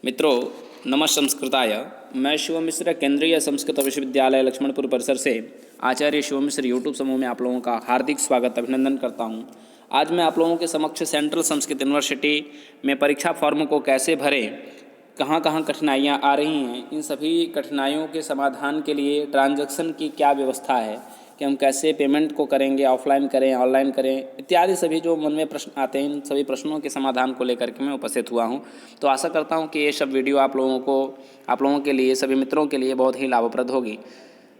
मित्रों, नमस्संस्कृताय। मैं शिवम मिश्र केंद्रीय संस्कृत विश्वविद्यालय लक्ष्मणपुर परिसर से आचार्य शिवम मिश्र यूट्यूब समूह में आप लोगों का हार्दिक स्वागत अभिनंदन करता हूं। आज मैं आप लोगों के समक्ष सेंट्रल संस्कृत यूनिवर्सिटी में परीक्षा फॉर्म को कैसे भरें, कहां कहां कठिनाइयां आ रही हैं, इन सभी कठिनाइयों के समाधान के लिए ट्रांजैक्शन की क्या व्यवस्था है कि हम कैसे पेमेंट को करेंगे, ऑफलाइन करें, ऑनलाइन करें, इत्यादि सभी जो मन में प्रश्न आते हैं, इन सभी प्रश्नों के समाधान को लेकर के मैं उपस्थित हुआ हूं। तो आशा करता हूं कि ये सब वीडियो आप लोगों के लिए, सभी मित्रों के लिए बहुत ही लाभप्रद होगी।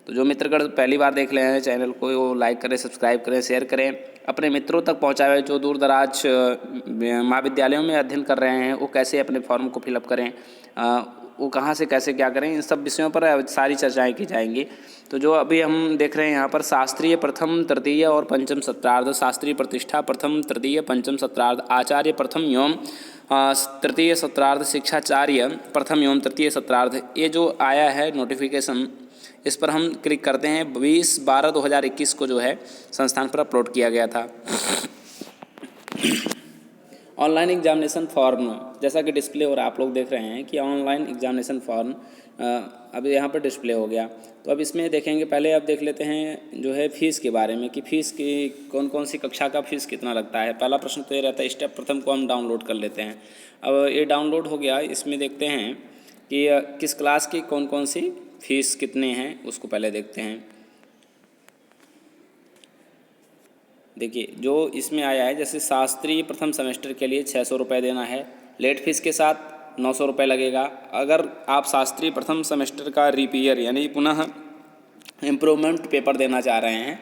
तो जो मित्रगण पहली बार देख रहे हैं चैनल को, वो लाइक करें, सब्सक्राइब करें, शेयर करें, अपने मित्रों तक पहुँचाएं। जो दूर दराज महाविद्यालयों में अध्ययन कर रहे हैं वो कैसे अपने फॉर्म को फिलअप करें, वो कहाँ से कैसे क्या करें, इन सब विषयों पर सारी चर्चाएं की जाएंगी। तो जो अभी हम देख रहे हैं यहाँ पर शास्त्रीय प्रथम, तृतीय और पंचम सत्रार्ध, शास्त्रीय प्रतिष्ठा प्रथम, तृतीय, पंचम सत्रार्ध, आचार्य प्रथम एवं तृतीय सत्रार्ध, शिक्षाचार्य प्रथम एवं तृतीय सत्रार्ध, ये जो आया है नोटिफिकेशन, इस पर हम क्लिक करते हैं। 20/12/2021 को जो है संस्थान पर अपलोड किया गया था। ऑनलाइन एग्जामिनेशन फॉर्म, जैसा कि डिस्प्ले हो रहा है, आप लोग देख रहे हैं कि ऑनलाइन एग्जामिनेशन फॉर्म अब यहाँ पर डिस्प्ले हो गया। तो अब इसमें देखेंगे, पहले अब देख लेते हैं जो है फ़ीस के बारे में कि फ़ीस की कौन कौन सी कक्षा का फ़ीस कितना लगता है। पहला प्रश्न तो ये रहता है, स्टेप प्रथम को हम डाउनलोड कर लेते हैं। अब ये डाउनलोड हो गया, इसमें देखते हैं कि किस क्लास की कौन कौन सी फ़ीस कितने हैं, उसको पहले देखते हैं। देखिए, जो इसमें आया है, जैसे शास्त्रीय प्रथम सेमेस्टर के लिए 600 रुपये देना है, लेट फीस के साथ 900 रुपये लगेगा। अगर आप शास्त्रीय प्रथम सेमेस्टर का रिपीयर यानी पुनः इम्प्रूवमेंट पेपर देना चाह रहे हैं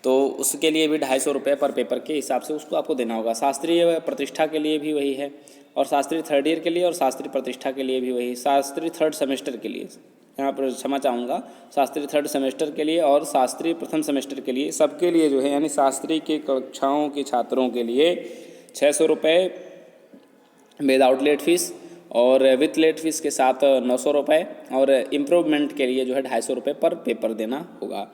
तो उसके लिए भी 250 रुपये पर पेपर के हिसाब से उसको आपको देना होगा। शास्त्रीय प्रतिष्ठा के लिए भी वही है, और शास्त्रीय थर्ड ईयर के लिए और शास्त्रीय प्रतिष्ठा के लिए भी वही। शास्त्रीय थर्ड सेमेस्टर के लिए, यहाँ पर क्षमा चाहूँगा, शास्त्रीय थर्ड सेमेस्टर के लिए और शास्त्रीय प्रथम सेमेस्टर के लिए, सबके लिए जो है यानी शास्त्रीय के कक्षाओं के छात्रों के लिए 600 रुपये विदाउट लेट फीस और विथ लेट फीस के साथ 900 रुपये, और इम्प्रूवमेंट के लिए जो है 250 रुपये पर पेपर देना होगा।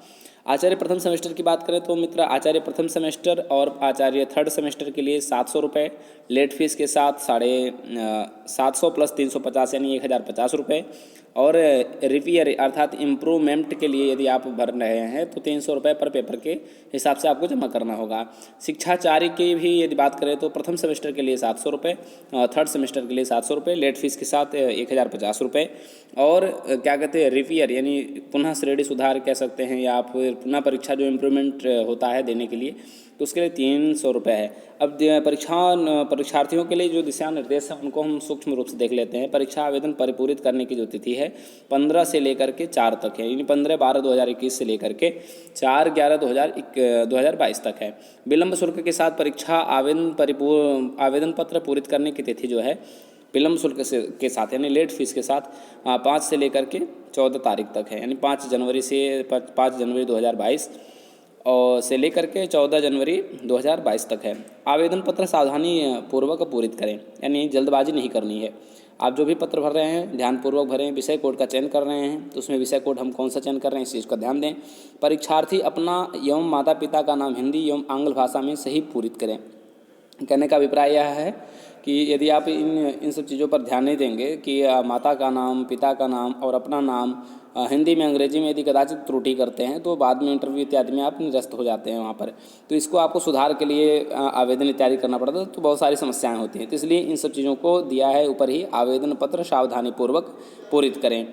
आचार्य प्रथम सेमेस्टर की बात करें तो मित्र, आचार्य प्रथम सेमेस्टर और आचार्य थर्ड सेमेस्टर के लिए 700 रुपये लेट फीस के साथ 750 प्लस 350 यानी 1050 रुपये, और रिपीयर अर्थात इम्प्रूवमेंट के लिए यदि आप भर रहे हैं तो 300 रुपये पर पेपर के हिसाब से आपको जमा करना होगा। शिक्षाचार्य की भी यदि बात करें तो प्रथम सेमेस्टर के लिए 700 रुपये, थर्ड सेमेस्टर के लिए 700 रुपये, लेट फीस के साथ 1050 रुपये, और क्या कहते हैं रिपीयर यानी पुनः श्रेणी सुधार कह सकते हैं, या फिर पुनः परीक्षा जो इम्प्रूवमेंट होता है देने के लिए, तो उसके लिए 300 रुपये है। अब परीक्षार्थियों के लिए जो दिशा निर्देश हैं उनको हम सूक्ष्म रूप से देख लेते हैं। परीक्षा आवेदन परिपूरित करने की जो तिथि है 15 से लेकर के 4 तक है, यानी 15/12/2021 से लेकर के 4/11/2022 तक है। विलंब शुल्क के साथ परीक्षा आवेदन पत्र पूरित करने की तिथि जो है विलंब शुल्क के साथ यानी लेट फीस के साथ 5 से लेकर के 14 तारीख तक है, यानी 5 जनवरी 2022 और से लेकर के 14 जनवरी 2022 तक है। आवेदन पत्र सावधानी पूर्वक पूरित करें, यानी जल्दबाजी नहीं करनी है। आप जो भी पत्र भर रहे हैं ध्यानपूर्वक भरें। विषय कोड का चयन कर रहे हैं तो उसमें विषय कोड हम कौन सा चयन कर रहे हैं इस चीज़ का ध्यान दें। परीक्षार्थी अपना एवं माता पिता का नाम हिंदी एवं आंग्ल भाषा में सही पूरित करें। कहने का अभिप्राय यह है कि यदि आप इन सब चीज़ों पर ध्यान नहीं देंगे कि माता का नाम, पिता का नाम और अपना नाम हिंदी में, अंग्रेजी में यदि कदाचित त्रुटि करते हैं तो बाद में इंटरव्यू इत्यादि में आप निरस्त हो जाते हैं वहाँ पर। तो इसको आपको सुधार के लिए आवेदन इत्यादि करना पड़ता है, तो बहुत सारी समस्याएं होती हैं। तो इसलिए इन सब चीज़ों को दिया है ऊपर ही, आवेदन पत्र सावधानीपूर्वक पूरित करें।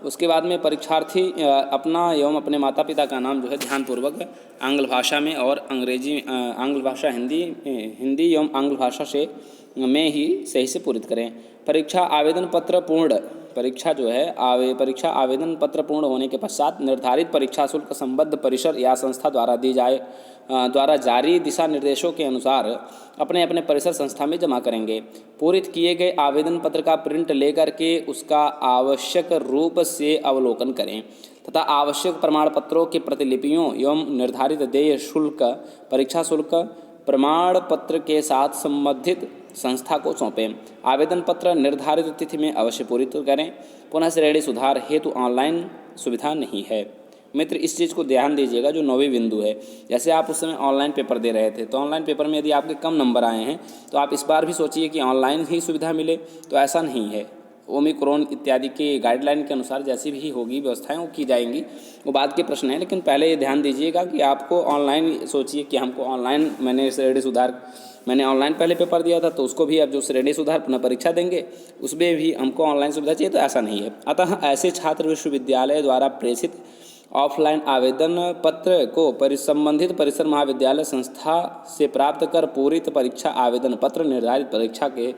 उसके बाद में परीक्षार्थी अपना एवं अपने माता पिता का नाम जो है ध्यानपूर्वक आंग्ल भाषा में और आंग्ल भाषा हिंदी एवं आंग्ल भाषा से में ही सही से पूरित करें। परीक्षा आवेदन पत्र पूर्ण होने के पश्चात निर्धारित परीक्षा शुल्क संबद्ध परिसर या संस्था द्वारा जारी दिशा निर्देशों के अनुसार अपने अपने परिसर संस्था में जमा करेंगे। पूरित किए गए आवेदन पत्र का प्रिंट लेकर के उसका आवश्यक रूप से अवलोकन करें तथा आवश्यक प्रमाण पत्रों की प्रतिलिपियों एवं निर्धारित देय शुल्क, परीक्षा शुल्क प्रमाण पत्र के साथ संबंधित संस्था को सौंपें। आवेदन पत्र निर्धारित तिथि में अवश्य पूरित करें। पुनः श्रेणी सुधार हेतु ऑनलाइन सुविधा नहीं है। मित्र, इस चीज़ को ध्यान दीजिएगा, जो 9वीं बिंदु है। जैसे आप उस समय ऑनलाइन पेपर दे रहे थे तो ऑनलाइन पेपर में यदि आपके कम नंबर आए हैं तो आप इस बार भी सोचिए कि ऑनलाइन ही सुविधा मिले, तो ऐसा नहीं है। ओमिक्रॉन इत्यादि के गाइडलाइन के अनुसार जैसी भी होगी व्यवस्थाएं वो की जाएंगी, वो बात के प्रश्न है। लेकिन पहले ये ध्यान दीजिएगा कि आपको ऑनलाइन सोचिए कि हमको ऑनलाइन मैंने ऑनलाइन पहले पेपर दिया था, तो उसको भी अब जो श्रेणी सुधार पुनः परीक्षा देंगे उसमें भी हमको ऑनलाइन सुविधा चाहिए, तो ऐसा नहीं है। अतः ऐसे छात्र विश्वविद्यालय द्वारा प्रेषित ऑफलाइन आवेदन पत्र को संबंधित परिसर महाविद्यालय संस्था से प्राप्त कर पूरित परीक्षा आवेदन पत्र निर्धारित परीक्षा के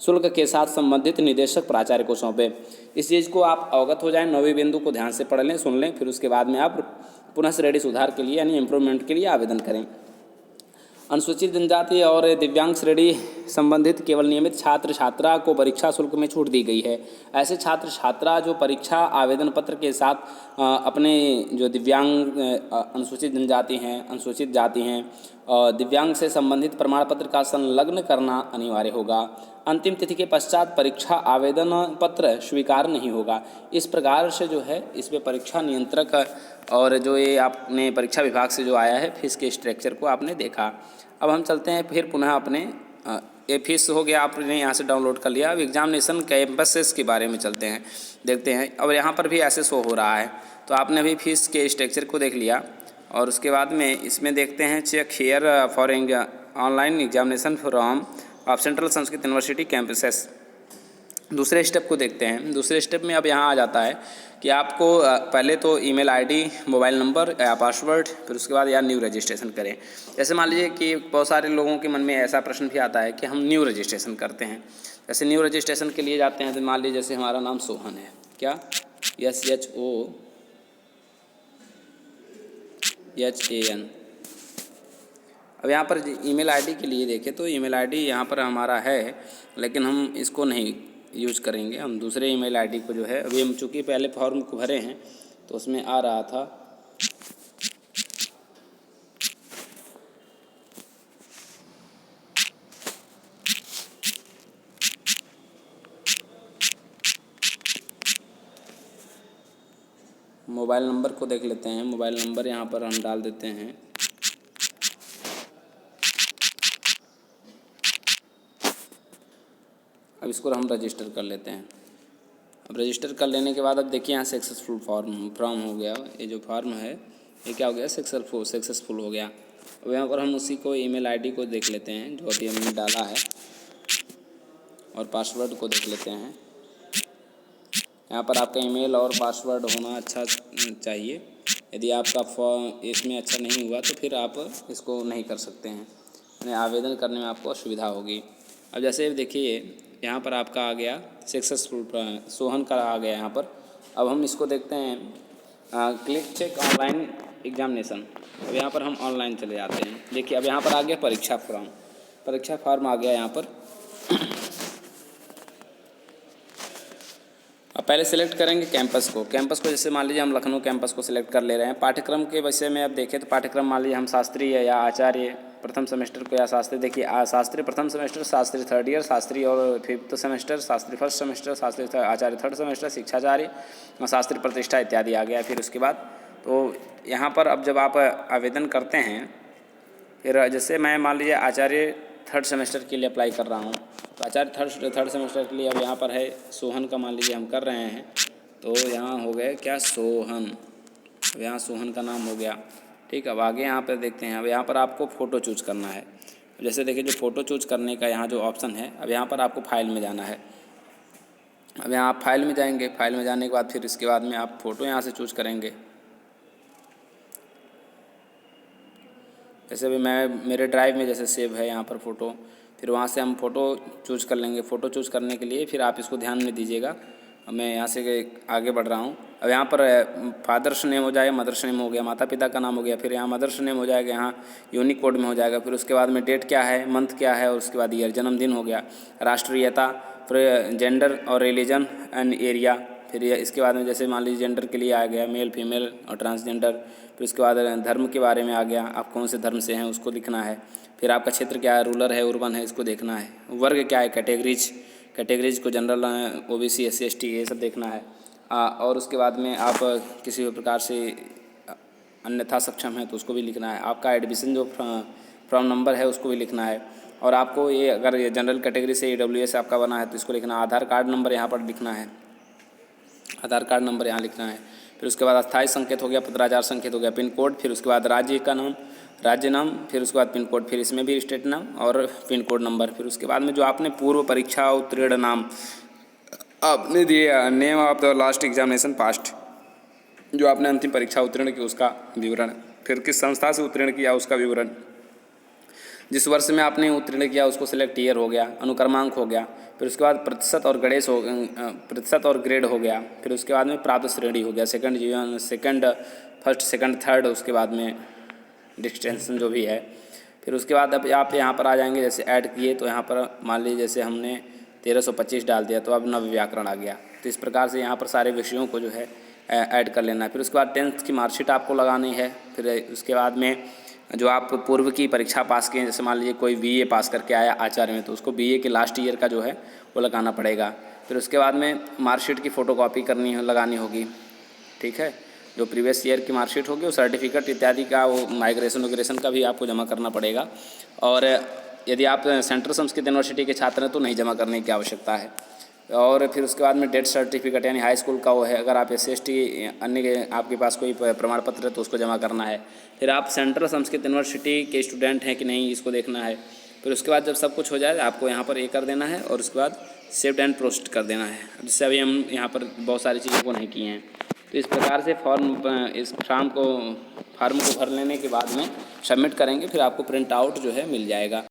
शुल्क के साथ संबंधित निदेशक प्राचार्य को सौंपें। इस चीज़ को आप अवगत हो जाएं, 9वीं बिंदु को ध्यान से पढ़ लें, सुन लें, फिर उसके बाद में आप पुनः श्रेणी सुधार के लिए यानी इम्प्रूवमेंट के लिए आवेदन करें। अनुसूचित जनजाति और दिव्यांग श्रेणी संबंधित केवल नियमित छात्र छात्रा को परीक्षा शुल्क में छूट दी गई है। ऐसे छात्र छात्रा जो परीक्षा आवेदन पत्र के साथ अपने जो दिव्यांग अनुसूचित जनजाति हैं, अनुसूचित जाति हैं, दिव्यांग से संबंधित प्रमाण पत्र का संलग्न करना अनिवार्य होगा। अंतिम तिथि के पश्चात परीक्षा आवेदन पत्र स्वीकार नहीं होगा। इस प्रकार से जो है इसमें परीक्षा नियंत्रक और जो ये आपने परीक्षा विभाग से जो आया है फीस के स्ट्रक्चर को आपने देखा। अब हम चलते हैं फिर पुनः अपने ये फीस हो गया, आपने यहाँ से डाउनलोड कर लिया। अब एग्जामिनेशन कैंपसेस के बारे में चलते हैं, देखते हैं। अब यहाँ पर भी ऐसे शो हो रहा है, तो आपने अभी फीस के स्ट्रक्चर को देख लिया और उसके बाद में इसमें देखते हैं check here for online examination from of central Sanskrit university campuses. दूसरे स्टेप को देखते हैं। दूसरे स्टेप में अब यहाँ आ जाता है कि आपको पहले तो ईमेल आईडी, मोबाइल नंबर या पासवर्ड, फिर उसके बाद या न्यू रजिस्ट्रेशन करें। जैसे मान लीजिए कि बहुत सारे लोगों के मन में ऐसा प्रश्न भी आता है कि हम न्यू रजिस्ट्रेशन करते हैं। जैसे न्यू रजिस्ट्रेशन के लिए जाते हैं तो मान लीजिए जैसे हमारा नाम सोहन है, क्या SHOHAN। अब यहाँ पर ईमेल आईडी के लिए देखें तो ईमेल आईडी यहाँ पर हमारा है, लेकिन हम इसको नहीं यूज करेंगे। हम दूसरे ईमेल आईडी को जो है, अभी हम चूँकि पहले फॉर्म को भरे हैं तो उसमें आ रहा था मोबाइल नंबर को देख लेते हैं। मोबाइल नंबर यहाँ पर हम डाल देते हैं। अब इसको हम रजिस्टर कर लेते हैं। अब रजिस्टर कर लेने के बाद अब देखिए यहाँ सक्सेसफुल फॉर्म हो गया। ये जो फॉर्म है ये क्या हो गया, सक्सेसफुल हो गया। अब यहाँ पर हम उसी को ईमेल आईडी को देख लेते हैं जो अभी हमने डाला है और पासवर्ड को देख लेते हैं। यहाँ पर आपका ईमेल और पासवर्ड होना अच्छा चाहिए। यदि आपका फॉर्म इसमें अच्छा नहीं हुआ तो फिर आप इसको नहीं कर सकते हैं, यानी आवेदन करने में आपको असुविधा होगी। अब जैसे देखिए यहाँ पर आपका आ गया सक्सेसफुल, सोहन का आ गया यहाँ पर। अब हम इसको देखते हैं क्लिक चेक ऑनलाइन एग्जामिनेशन। अब यहाँ पर हम ऑनलाइन चले जाते हैं। देखिए अब यहाँ पर आ गया परीक्षा फॉर्म आ गया यहाँ पर। अब पहले सेलेक्ट करेंगे कैंपस को। जैसे मान लीजिए हम लखनऊ कैंपस को सिलेक्ट कर ले रहे हैं। पाठ्यक्रम के विषय में अब देखें तो पाठ्यक्रम मान लीजिए हम शास्त्रीय या आचार्य प्रथम सेमेस्टर को या शास्त्री, देखिए शास्त्री प्रथम semester, Shastri third year, Shastri और fifth semester, Shastri first semester, Shastri Acharya third semester, Shikshacharya, Shastri प्रतिष्ठा इत्यादि आ गया। फिर उसके बाद तो यहाँ पर अब जब आप आवेदन करते हैं, फिर जैसे मैं मान लीजिए आचार्य थर्ड सेमेस्टर के लिए अप्लाई कर रहा हूँ, तो आचार्य थर्ड सेमेस्टर के लिए अब यहाँ पर है सोहन का, मान लीजिए हम कर रहे हैं तो यहाँ हो गए क्या, सोहन। अब यहाँ सोहन का नाम हो गया, ठीक है। अब आगे यहाँ पर देखते हैं। अब यहाँ पर आपको फ़ोटो चूज करना है। जैसे देखिए जो फ़ोटो चूज करने का यहाँ जो ऑप्शन है, अब यहाँ पर आपको फाइल में जाना है। अब यहाँ आप फाइल में जाएंगे। फाइल में जाने के बाद फिर इसके बाद में आप फ़ोटो यहाँ से चूज करेंगे। जैसे अभी मेरे ड्राइव में जैसे सेव है यहाँ पर फ़ोटो, फिर वहाँ से हम फ़ोटो चूज कर लेंगे। फ़ोटो चूज करने के लिए फिर आप इसको ध्यान में दीजिएगा। मैं यहाँ से आगे बढ़ रहा हूँ। अब यहाँ पर फादर्स नेम हो जाएगा, मदर्स नेम हो गया, माता पिता का नाम हो गया, फिर यहाँ मदर्स नेम हो जाएगा, यहाँ यूनिक कोड में हो जाएगा। फिर उसके बाद में डेट क्या है, मंथ क्या है, और उसके बाद ईयर, जन्मदिन हो गया, राष्ट्रीयता, फिर जेंडर और रिलीजन एंड एरिया। फिर इसके बाद में जैसे मान लीजिए जेंडर के लिए आ गया मेल, फीमेल और ट्रांसजेंडर। फिर उसके बाद धर्म के बारे में आ गया, आप कौन से धर्म से हैं उसको लिखना है। फिर आपका क्षेत्र क्या है, रूरल है, urban है, इसको देखना है। वर्ग क्या है, कैटेगरीज को जनरल, OBC, SC, ST ये सब देखना है। और उसके बाद में आप किसी भी प्रकार से अन्यथा सक्षम है तो उसको भी लिखना है। आपका एडमिशन जो फॉर्म नंबर है उसको भी लिखना है। और आपको ये अगर ये जनरल कैटेगरी से EWS आपका बना है तो इसको लिखना, आधार कार्ड नंबर यहाँ पर लिखना है, आधार कार्ड नंबर यहाँ लिखना है। फिर उसके बाद अस्थायी संकेत हो गया, पत्राचार संकेत हो गया, पिन कोड, फिर उसके बाद राज्य का नाम, राज्य नाम, फिर उसके बाद पिन कोड, फिर इसमें भी स्टेट नाम और पिन कोड नंबर। फिर उसके बाद में जो आपने पूर्व परीक्षा उत्तीर्ण नाम आपने दिए, name of the last examination past, जो आपने अंतिम परीक्षा उत्तीर्ण की उसका विवरण, फिर किस संस्था से उत्तीर्ण किया उसका विवरण, जिस वर्ष में आपने उत्तीर्ण किया उसको सिलेक्ट ईयर हो गया, अनुक्रमांक हो गया, फिर उसके बाद प्रतिशत और प्रतिशत और ग्रेड हो गया, फिर उसके बाद में प्राप्त श्रेणी हो गया, सेकंड फर्स्ट सेकंड थर्ड, उसके बाद में डिस्टिंक्शन जो भी है। फिर उसके बाद अब आप यहाँ पर आ जाएंगे, जैसे ऐड किए तो यहाँ पर मान लीजिए जैसे हमने 1325 डाल दिया तो अब नव व्याकरण आ गया। तो इस प्रकार से यहाँ पर सारे विषयों को जो है ऐड कर लेना है। फिर उसके बाद 10th की मार्कशीट आपको लगानी है। फिर उसके बाद में जो आप पूर्व की परीक्षा पास किए, जैसे मान लीजिए कोई BA पास करके आया आचार्य में, तो उसको BA के लास्ट ईयर का जो है वो लगाना पड़ेगा। फिर उसके बाद में मार्कशीट की फ़ोटोकॉपी करनी है, लगानी होगी, ठीक है। जो प्रीवियस ईयर की मार्कशीट होगी, वो सर्टिफिकेट इत्यादि का, वो माइग्रेशन वगैरेशन का भी आपको जमा करना पड़ेगा। और यदि आप सेंट्रल संस्कृत यूनिवर्सिटी के छात्र हैं तो नहीं जमा करने की आवश्यकता है। और फिर उसके बाद में डेथ सर्टिफिकेट यानी हाई स्कूल का वो है, अगर आप SC ST अन्य आपके पास कोई प्रमाण पत्र है तो उसको जमा करना है। फिर आप सेंट्रल संस्कृत यूनिवर्सिटी के स्टूडेंट हैं कि नहीं, इसको देखना है। फिर उसके बाद जब सब कुछ हो जाए आपको यहाँ पर कर देना है और उसके बाद सेव्ड एंड पोस्ट कर देना है, जिससे अभी हम यहाँ पर बहुत सारी चीज़ों को नहीं किए हैं। तो इस प्रकार से इस फार्म को भर लेने के बाद में सबमिट करेंगे, फिर आपको प्रिंट आउट जो है मिल जाएगा।